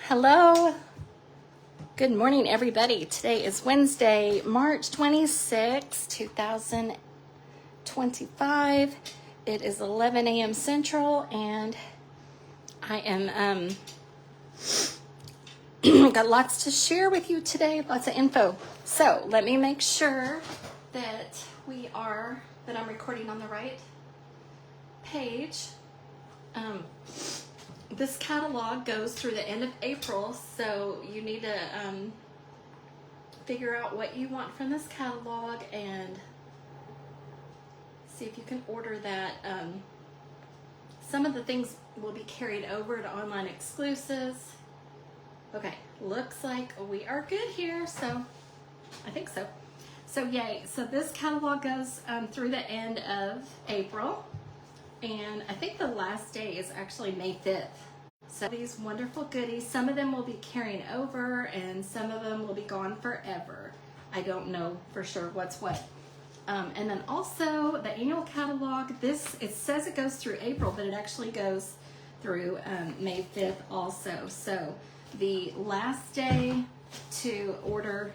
Hello. Good morning, everybody. Today is Wednesday, March 26, 2025. It is 11 a.m. Central, and I am got lots to share with you today, lots of info. So let me make sure that I'm recording on the right page. This catalog goes through the end of April, so you need to figure out what you want from this catalog and see if you can order that. Some of the things will be carried over to online exclusives. Okay, looks like we are good here, so I think so. So yay, so this catalog goes through the end of April, and I think the last day is actually May 5th. So these wonderful goodies, some of them will be carrying over and some of them will be gone forever. I don't know for sure what's what. And then also the annual catalog, it says it goes through April, but it actually goes through May 5th also. So the last day to order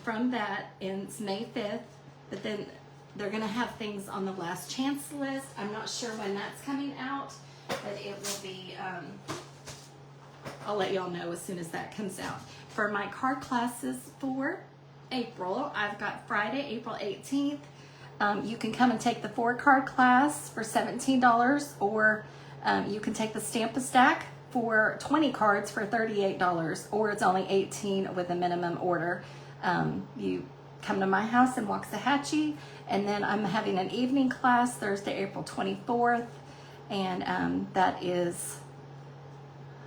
from that is May 5th, but then they're gonna have things on the last chance list. I'm not sure when that's coming out, but it will be, I'll let y'all know as soon as that comes out. For my card classes for April, I've got Friday, April 18th. You can come and take the 4-card class for $17, or you can take the Stamp-A-Stack for 20 cards for $38, or it's only $18 with a minimum order. You come to my house in Waxahachie, and then I'm having an evening class Thursday, April 24th, and that is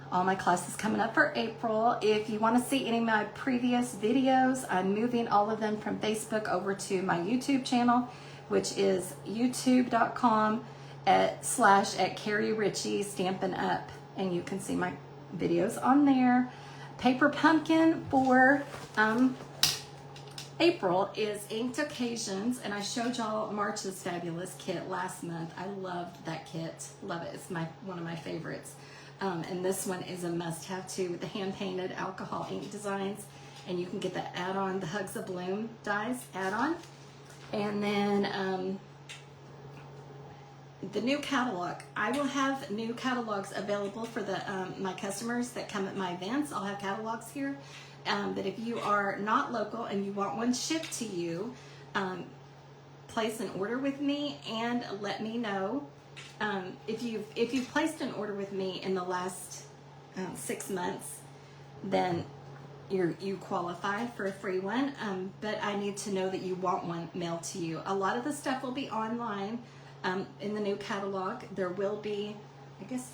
all my classes coming up for April. If you want to see any of my previous videos, I'm moving all of them from Facebook over to my YouTube channel, which is youtube.com/Carrie Ritchie Stampin' Up, and you can see my videos on there. Paper Pumpkin for April is Inked Occasions, and I showed y'all March's fabulous kit last month. I loved that kit. Love it. It's one of my favorites. And this one is a must-have too, with the hand-painted alcohol ink designs, and you can get the add-on, the Hugs of Bloom dies add-on. And then the new catalog. I will have new catalogs available for my customers that come at my events. I'll have catalogs here. But if you are not local and you want one shipped to you, place an order with me and let me know. If you've placed an order with me in the last 6 months, then you qualify for a free one. But I need to know that you want one mailed to you. A lot of the stuff will be online in the new catalog. There will be, I guess,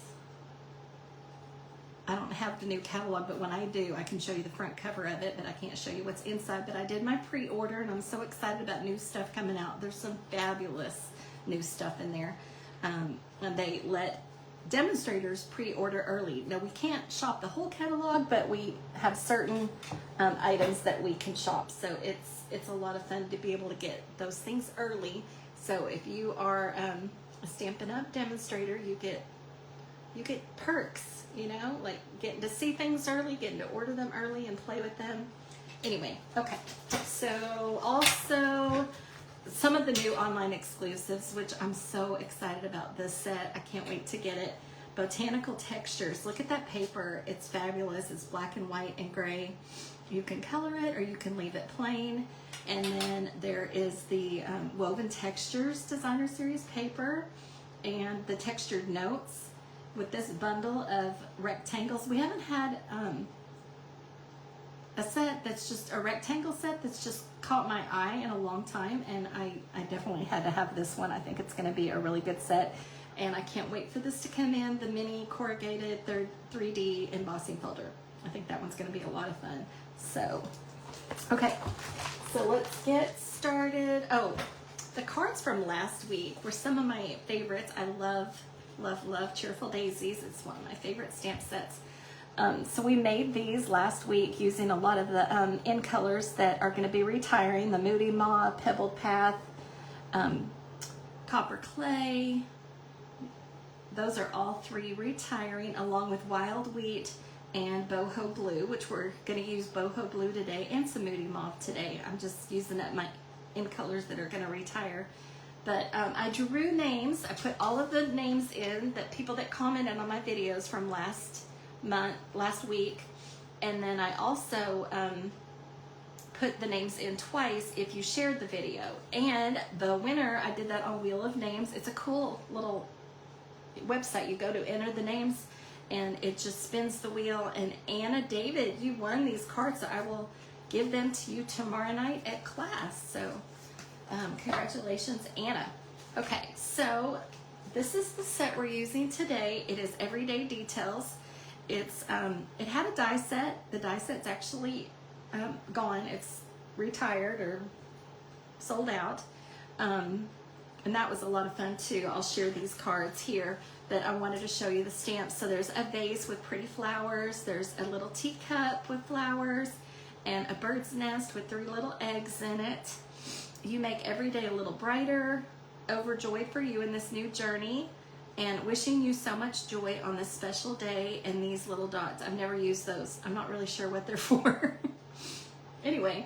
I don't have the new catalog, but when I do, I can show you the front cover of it, but I can't show you what's inside. But I did my pre-order, and I'm so excited about new stuff coming out. There's some fabulous new stuff in there. And they let demonstrators pre-order early. Now, we can't shop the whole catalog, but we have certain items that we can shop. So it's a lot of fun to be able to get those things early. So if you are a Stampin' Up demonstrator, you get perks, like getting to see things early, getting to order them early and play with them. Anyway, okay. So also some of the new online exclusives, which I'm so excited about this set. I can't wait to get it. Botanical Textures. Look at that paper. It's fabulous. It's black and white and gray. You can color it or you can leave it plain. And then there is the Woven Textures Designer Series paper and the textured notes with this bundle of rectangles. We haven't had a set that's just a rectangle set that's just caught my eye in a long time, and I definitely had to have this one. I think it's going to be a really good set, and I can't wait for this to come in, the mini corrugated 3D embossing folder. I think that one's going to be a lot of fun. So, okay, so let's get started. Oh, the cards from last week were some of my favorites. I love Cheerful Daisies. It's one of my favorite stamp sets. So we made these last week using a lot of the in colors that are going to be retiring. The Moody Mauve, Pebbled Path, Copper Clay. Those are all 3 retiring, along with Wild Wheat, and boho blue, which we're going to use boho blue today, and some moody mauve today. I'm just using up my in colors that are going to retire. But I drew names. I put all of the names in that people that commented on my videos from last week, and then I also put the names in twice if you shared the video. And the winner, I did that on Wheel of Names. It's a cool little website. You go to enter the names, and it just spins the wheel. And Anna David, you won these cards, so I will give them to you tomorrow night at class. So congratulations, Anna. Okay, so this is the set we're using today. It is Everyday Details. It's it had a die set. The die set's actually gone. It's retired or sold out. And that was a lot of fun too. I'll share these cards here, but I wanted to show you the stamps. So there's a vase with pretty flowers. There's a little teacup with flowers and a bird's nest with 3 little eggs in it. You make every day a little brighter. Overjoyed for you in this new journey, and wishing you so much joy on this special day. And these little dots, I've never used those. I'm not really sure what they're for. Anyway,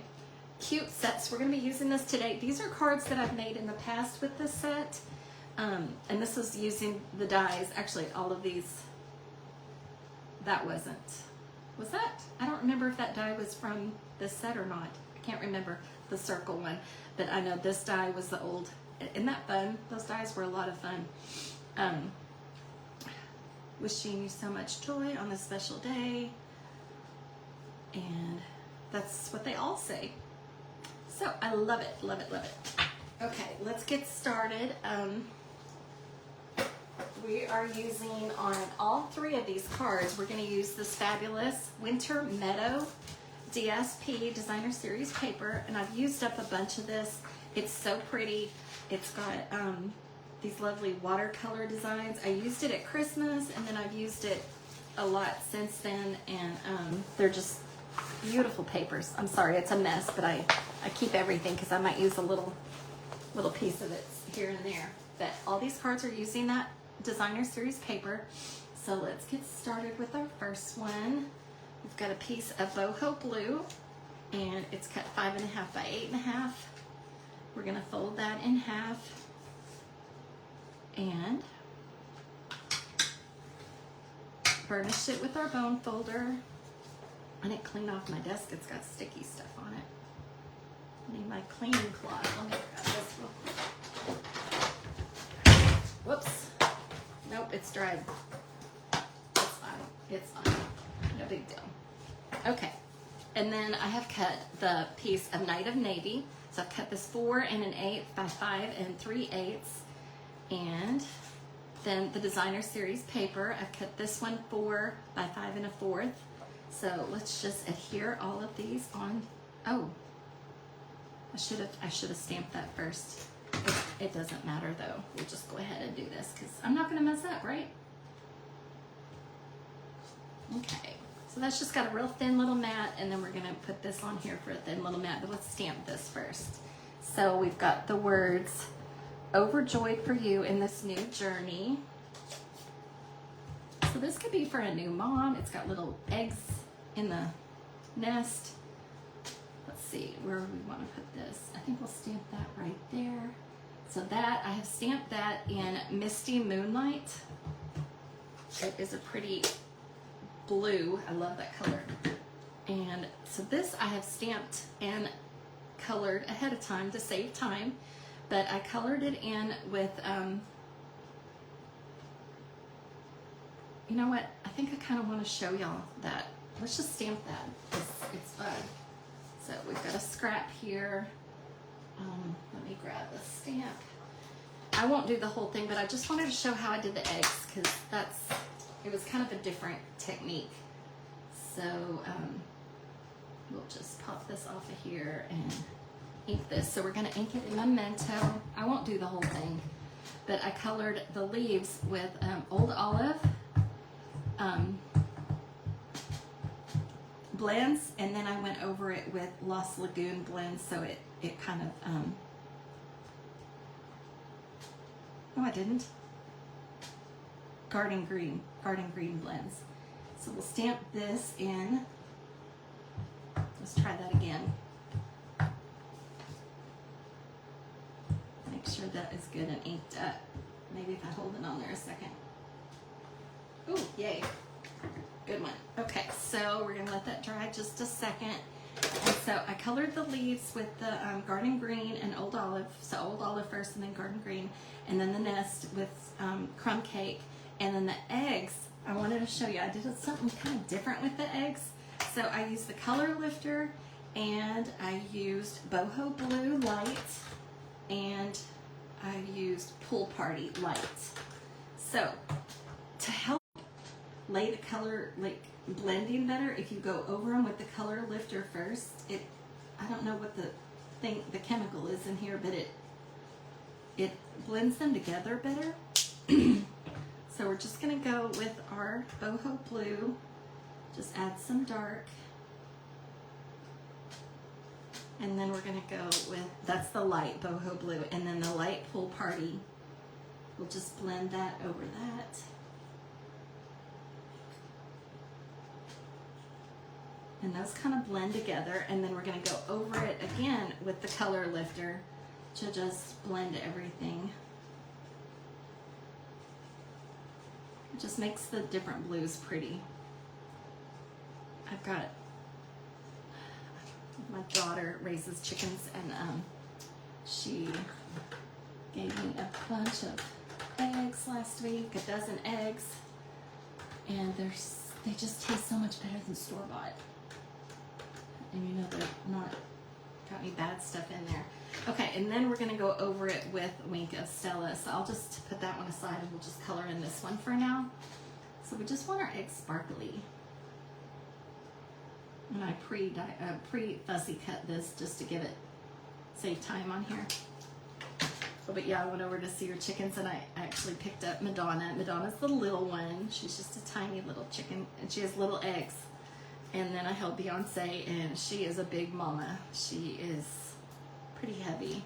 cute sets. We're going to be using this today. These are cards that I've made in the past with this set, and this is using the dies. Actually, all of these, that was that? I don't remember if that die was from this set or not. I can't remember the circle one, but I know this die was the old. Isn't that fun? Those dies were a lot of fun. Wishing you so much joy on this special day, and that's what they all say. So I love it, love it, love it. Okay, let's get started. We are using on all 3 of these cards, we're going to use this fabulous Winter Meadow DSP Designer Series paper, and I've used up a bunch of this. It's so pretty. It's got these lovely watercolor designs. I used it at Christmas, and then I've used it a lot since then, and they're just beautiful papers. I'm sorry, it's a mess, but I keep everything because I might use a little piece of it here and there. But all these cards are using that Designer Series paper. So let's get started with our first one. We've got a piece of boho blue, and it's cut 5.5 by 8.5. We're going to fold that in half and burnish it with our bone folder. I didn't clean off my desk. It's got sticky stuff on it. I need my cleaning cloth. Let me grab this real quick. Whoops. Nope, it's dried. It's fine. It's fine. No big deal. Okay. And then I have cut the piece of Night of Navy. So I've cut this 4 1/8 by 5 3/8. And then the Designer Series paper, I've cut this one 4 by 5 1/4. So let's just adhere all of these on. Oh, I should have stamped that first. It doesn't matter though. We'll just go ahead and do this because I'm not going to mess up, right? Okay. So that's just got a real thin little mat, and then we're going to put this on here for a thin little mat, but let's stamp this first. So we've got the words, overjoyed for you in this new journey. So this could be for a new mom. It's got little eggs in the nest. Let's see where we want to put this. I think we'll stamp that right there. So that, I have stamped that in Misty Moonlight. It is a pretty blue. I love that color. And so this I have stamped and colored ahead of time to save time, but I colored it in with you know what, I think I kind of want to show y'all that. Let's just stamp that. It's fun. So we've got a scrap here. Let me grab the stamp. I won't do the whole thing, but I just wanted to show how I did the eggs because it was kind of a different technique. So we'll just pop this off of here and ink this. So we're going to ink it in Memento. I won't do the whole thing, but I colored the leaves with Old Olive blends, and then I went over it with Lost Lagoon blends, so it kind of no, I didn't. Garden green blends. So we'll stamp this in. Let's try that again. Make sure that is good and inked up. Maybe if I hold it on there a second. Ooh, yay. Good one. Okay, so we're gonna let that dry just a second. And so I colored the leaves with the garden green and old olive. So old olive first and then garden green. And then the nest with crumb cake. And then the eggs, I wanted to show you, I did something kind of different with the eggs. So I used the color lifter and I used boho blue light and I used pool party light. So to help lay the color, like blending better, if you go over them with the color lifter first, I don't know what the chemical is in here, but it blends them together better. So we're just gonna go with our boho blue, just add some dark, and then we're gonna go with, that's the light boho blue, and then the light pool party. We'll just blend that over that. And those kind of blend together, and then we're gonna go over it again with the color lifter to just blend everything. It just makes the different blues pretty. I've got, my daughter raises chickens, and she gave me a bunch of eggs last week, a dozen eggs, and they just taste so much better than store-bought. And you know they're not got any bad stuff in there. Okay, and then we're gonna go over it with Wink of Stella. So I'll just put that one aside and we'll just color in this one for now. So we just want our eggs sparkly. And I pre-fussy cut this just to give it, save time on here. But yeah, I went over to see her chickens and I actually picked up Madonna. Madonna's the little one. She's just a tiny little chicken and she has little eggs. And then I held Beyonce, and she is a big mama. She is pretty heavy.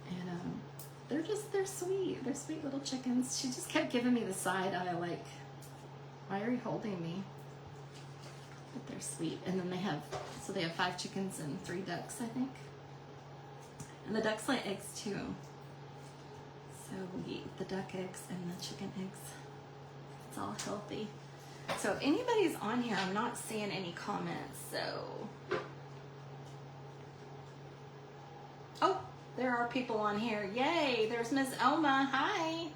And they're sweet. They're sweet little chickens. She just kept giving me the side eye like, why are you holding me? But they're sweet. And then they have 5 chickens and 3 ducks, I think. And the ducks lay eggs too. So we eat the duck eggs and the chicken eggs. It's all healthy. So if anybody's on here, I'm not seeing any comments, so. Oh, there are people on here. Yay, there's Ms. Elma, hi.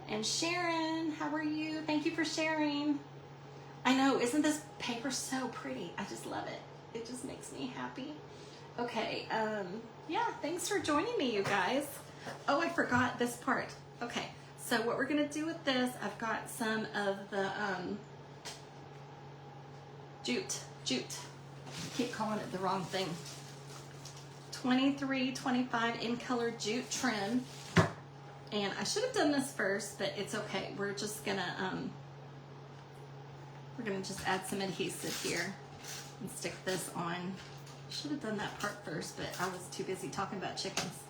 And Sharon, how are you? Thank you for sharing. I know, isn't this paper so pretty? I just love it. It just makes me happy. Okay, yeah, thanks for joining me, you guys. Oh, I forgot this part. Okay, so what we're gonna do with this, I've got some of the, jute. I keep calling it the wrong thing. 23-25 in color jute trim. And I should have done this first, but it's okay. We're just gonna just add some adhesive here and stick this on. Should have done that part first, but I was too busy talking about chickens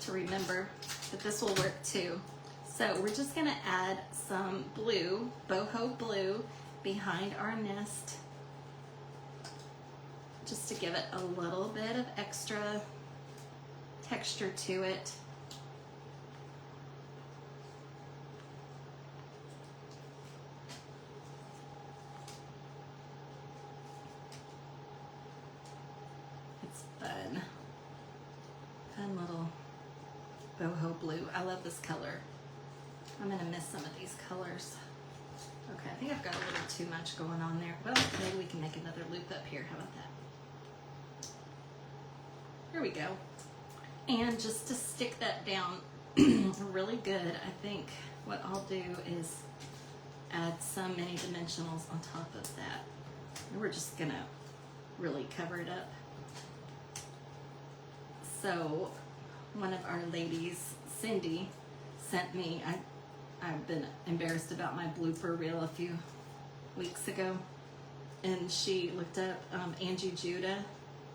to remember. But this will work too. So we're just gonna add some blue, boho blue, behind our nest, just to give it a little bit of extra texture to it. It's fun little boho blue. I love this color. I'm gonna miss some of these colors. Okay, I think I've got a little too much going on there. Well, maybe we can make another loop up here. How about that? Here we go. And just to stick that down really good, I think what I'll do is add some mini dimensionals on top of that. And we're just gonna really cover it up. So one of our ladies, Cindy, sent me, I've been embarrassed about my blooper reel a few weeks ago, and she looked up Angie Judah.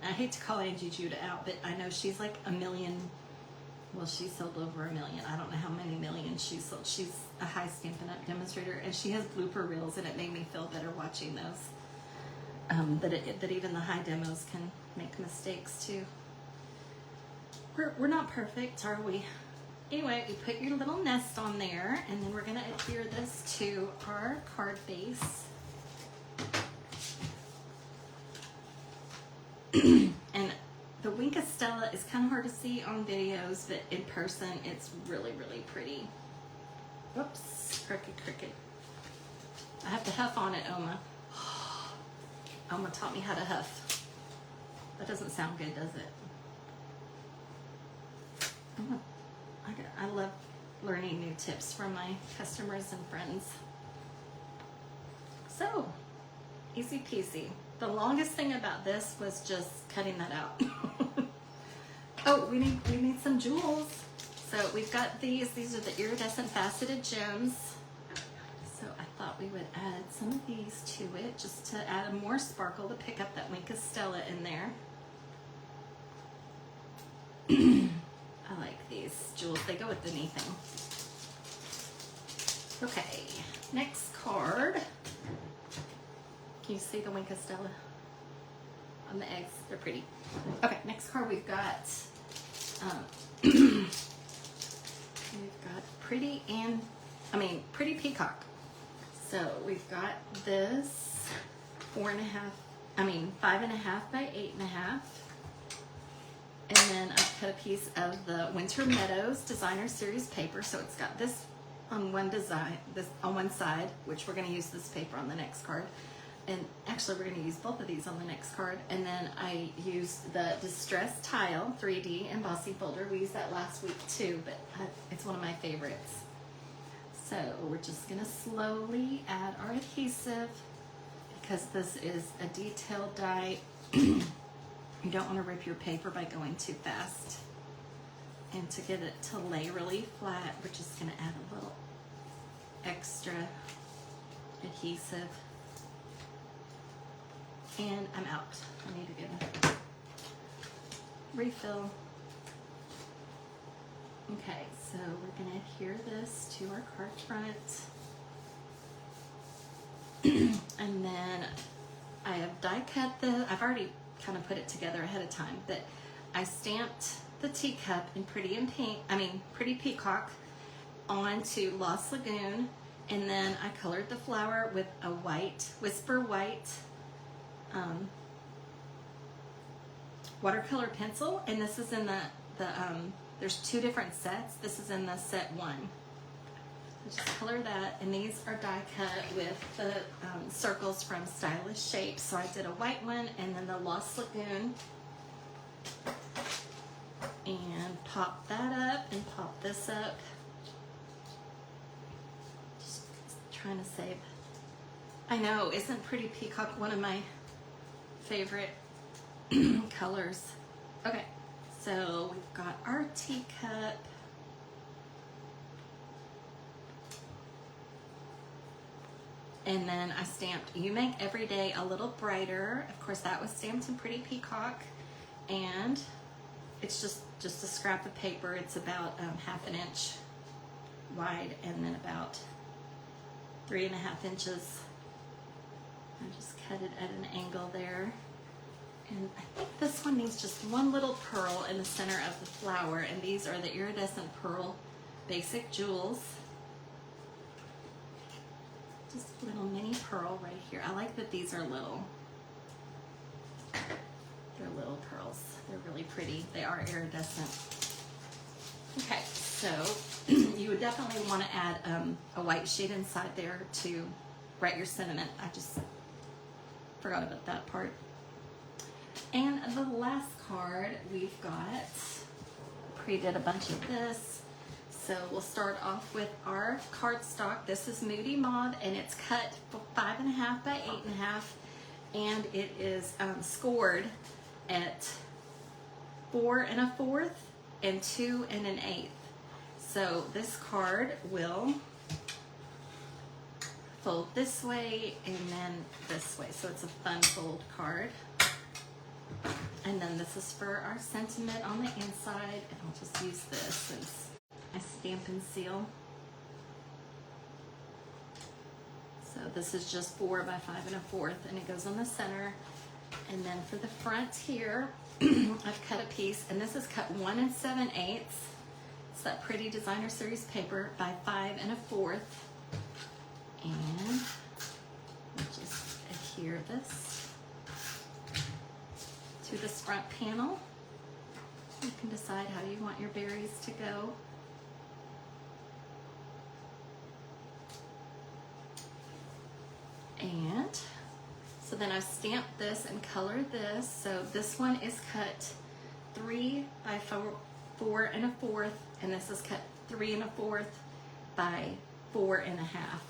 I hate to call Angie Judah out, but I know she's like a million well, she sold over 1 million. I don't know how many millions she sold. She's a high Stampin' Up! Demonstrator, and she has blooper reels, and it made me feel better watching those. That even the high demos can make mistakes too. We're not perfect, are we? Anyway, you put your little nest on there, and then we're gonna adhere this to our card base. And the Wink of Stella is kind of hard to see on videos, but in person, it's really, really pretty. Whoops, crooked. I have to huff on it, Oma. Oma taught me how to huff. That doesn't sound good, does it? I love learning new tips from my customers and friends. So, easy peasy. The longest thing about this was just cutting that out. Oh, we need some jewels. So we've got these. These are the iridescent faceted gems. So I thought we would add some of these to it just to add more sparkle to pick up that Wink of Stella in there. I like these jewels. They go with anything. Okay, next card. Can you see the Wink of Stella on the eggs? They're pretty. Okay, next card we've got we've got Pretty Peacock. So we've got this 5.5 by 8.5. And then I cut a piece of the Winter Meadows Designer Series paper. So it's got this on one design, this on one side, which we're going to use this paper on the next card. And actually we're going to use both of these on the next card. And then I used the Distress Tile 3D embossing folder. We used that last week too, but it's one of my favorites. So we're just going to slowly add our adhesive because this is a detailed die. You don't want to rip your paper by going too fast. And to get it to lay really flat, we're just going to add a little extra adhesive. And I'm out. I need to get a refill. Okay, so we're going to adhere this to our card front. And then I have die cut I've already kind of put it together ahead of time, but I stamped the teacup in Pretty Peacock onto Lost Lagoon, and then I colored the flower with a white, Whisper White watercolor pencil, and this is in the there's 2 different sets. This is in the set 1. So just color that, and these are die cut with the circles from Stylish Shapes. So I did a white one and then the Lost Lagoon, and pop that up and pop this up. Just trying to save. I know, isn't Pretty Peacock one of my favorite colors? Okay, so we've got our teacup. And then I stamped You Make Every Day a Little Brighter. Of course, that was stamped in Pretty Peacock. And it's just a scrap of paper. It's about 1/2 inch wide and then about 3.5 inches. I just cut it at an angle there. And I think this one needs just one little pearl in the center of the flower. And these are the Iridescent Pearl Basic Jewels. Just a little mini pearl right here. I like that these are little. They're little pearls. They're really pretty. They are iridescent. Okay, so you would definitely want to add a white sheet inside there to write your sentiment. I just forgot about that part. And the last card we've got, pre-did a bunch of this. So we'll start off with our cardstock. This is Moody Mauve, and it's cut 5.5 by 8.5, and it is scored at 4 1/4 and 2 1/8. So this card will fold this way and then this way. So it's a fun fold card. And then this is for our sentiment on the inside, and I'll just use this as my stamp and seal. So this is just 4 by 5 1/4, and it goes on the center. And then for the front here, I've cut a piece, and this is cut 1 7/8. It's that pretty designer series paper by 5 1/4. And we'll just adhere this to this front panel. You can decide how you want your berries to go. And so then I've stamped this and colored this. So this one is cut 3 by 4 1/4, and this is cut 3 1/4 by 4 1/2.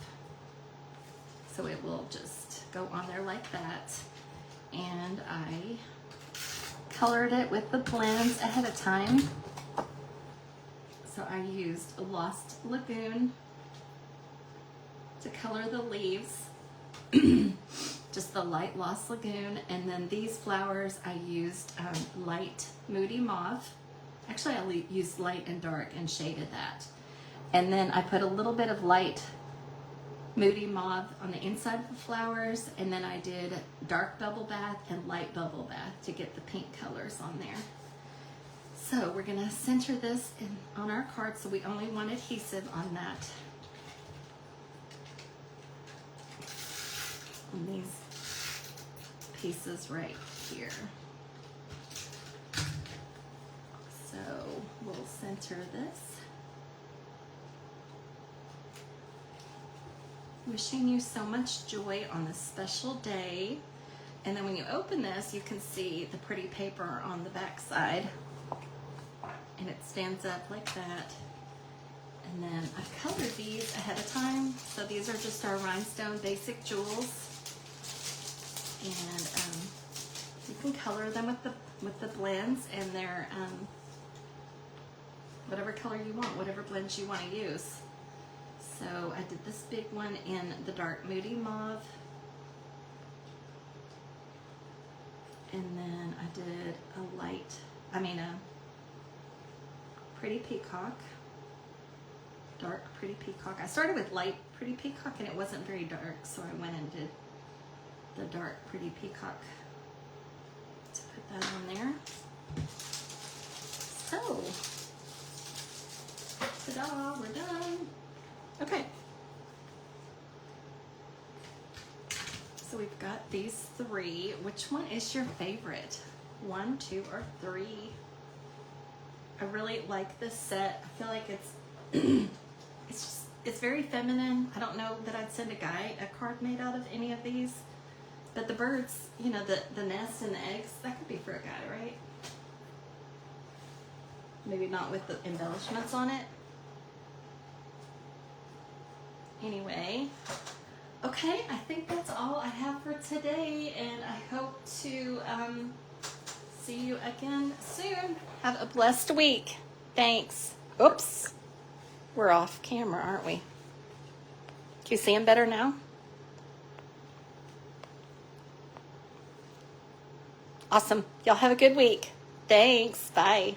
So it will just go on there like that. And I colored it with the blends ahead of time. So I used Lost Lagoon to color the leaves. Just the light Lost Lagoon. And then these flowers I used light Moody Mauve. Actually I used light and dark and shaded that. And then I put a little bit of light Moody Mauve on the inside of the flowers, and then I did dark Bubble Bath and light Bubble Bath to get the pink colors on there. So we're gonna center this on our card, so we only want adhesive on that. On these pieces right here. So we'll center this. Wishing you so much joy on this special day. And then when you open this, you can see the pretty paper on the back side. And it stands up like that. And then I've colored these ahead of time. So these are just our rhinestone basic jewels. And you can color them with the blends, and they're whatever color you want, whatever blends you want to use. So I did this big one in the dark Moody Mauve. And then I did a Pretty Peacock. Dark Pretty Peacock. I started with light Pretty Peacock and it wasn't very dark, so I went and did the dark Pretty Peacock to put that on there. So, ta-da, we're done. Okay. So we've got these 3. Which one is your favorite? 1, 2, or 3? I really like this set. I feel like it's very feminine. I don't know that I'd send a guy a card made out of any of these. But the birds, you know, the nest and the eggs, that could be for a guy, right? Maybe not with the embellishments on it. Anyway, okay, I think that's all I have for today, and I hope to see you again soon. Have a blessed week. Thanks. Oops. We're off camera, aren't we? Can you see him better now? Awesome. Y'all have a good week. Thanks. Bye.